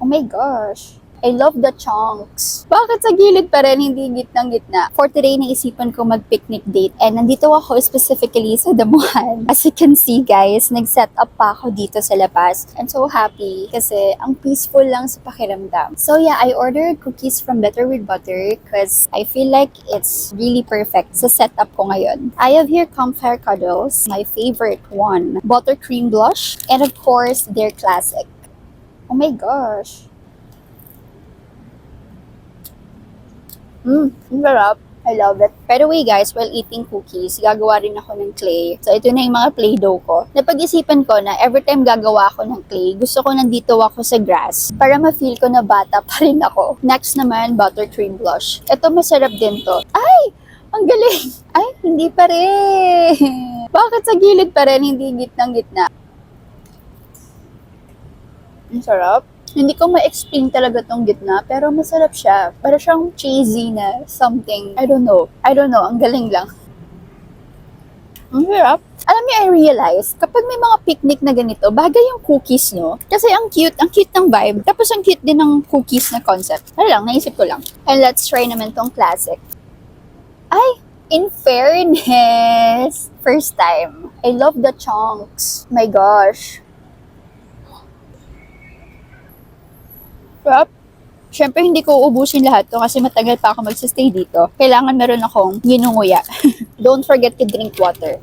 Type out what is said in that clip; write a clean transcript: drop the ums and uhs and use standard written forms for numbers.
my gosh. I love the chunks. Bakit sa gilid pa rin, hindi gitnang-gitna? For today, naisipan ko mag-picnic date. And nandito ako specifically sa damuhan. As you can see guys, nag-set up pa ako dito sa labas. I'm so happy kasi ang peaceful lang sa pakiramdam. So yeah, I ordered cookies from Better with Butter because I feel like it's really perfect sa setup ko ngayon. I have here Campfire Cuddles, my favorite one. Buttercream Blush, and of course, their classic. Oh my gosh. Ang sarap. I love it. By the way guys, while eating cookies, gagawa rin ako ng clay. So ito na yung mga Play-Doh ko. Napag-isipan ko na every time gagawa ako ng clay, gusto ko nandito ako sa grass para ma-feel ko na bata pa rin ako. Next naman, Buttercream Blush. Ito masarap din to. Ay! Ang galing! Ay, hindi pa rin! Bakit sa gilid pa rin, hindi gitnang-gitna? Ang sarap. Hindi ko ma-explain talaga tong gitna, pero masarap siya. Para siyang cheesy na something. I don't know. Ang galing lang. Ang sarap. Alam niyo, I realize, kapag may mga picnic na ganito, bagay yung cookies, no? Kasi ang cute ng vibe. Tapos ang cute din ng cookies na concept. Ano lang, naisip ko lang. And let's try naman tong classic. Ay! In fairness, first time. I love the chunks. My gosh. Sarap. Siyempre, hindi ko ubusin lahat to kasi matagal pa ako magsistay dito. Kailangan meron akong ginunguya. Don't forget to drink water.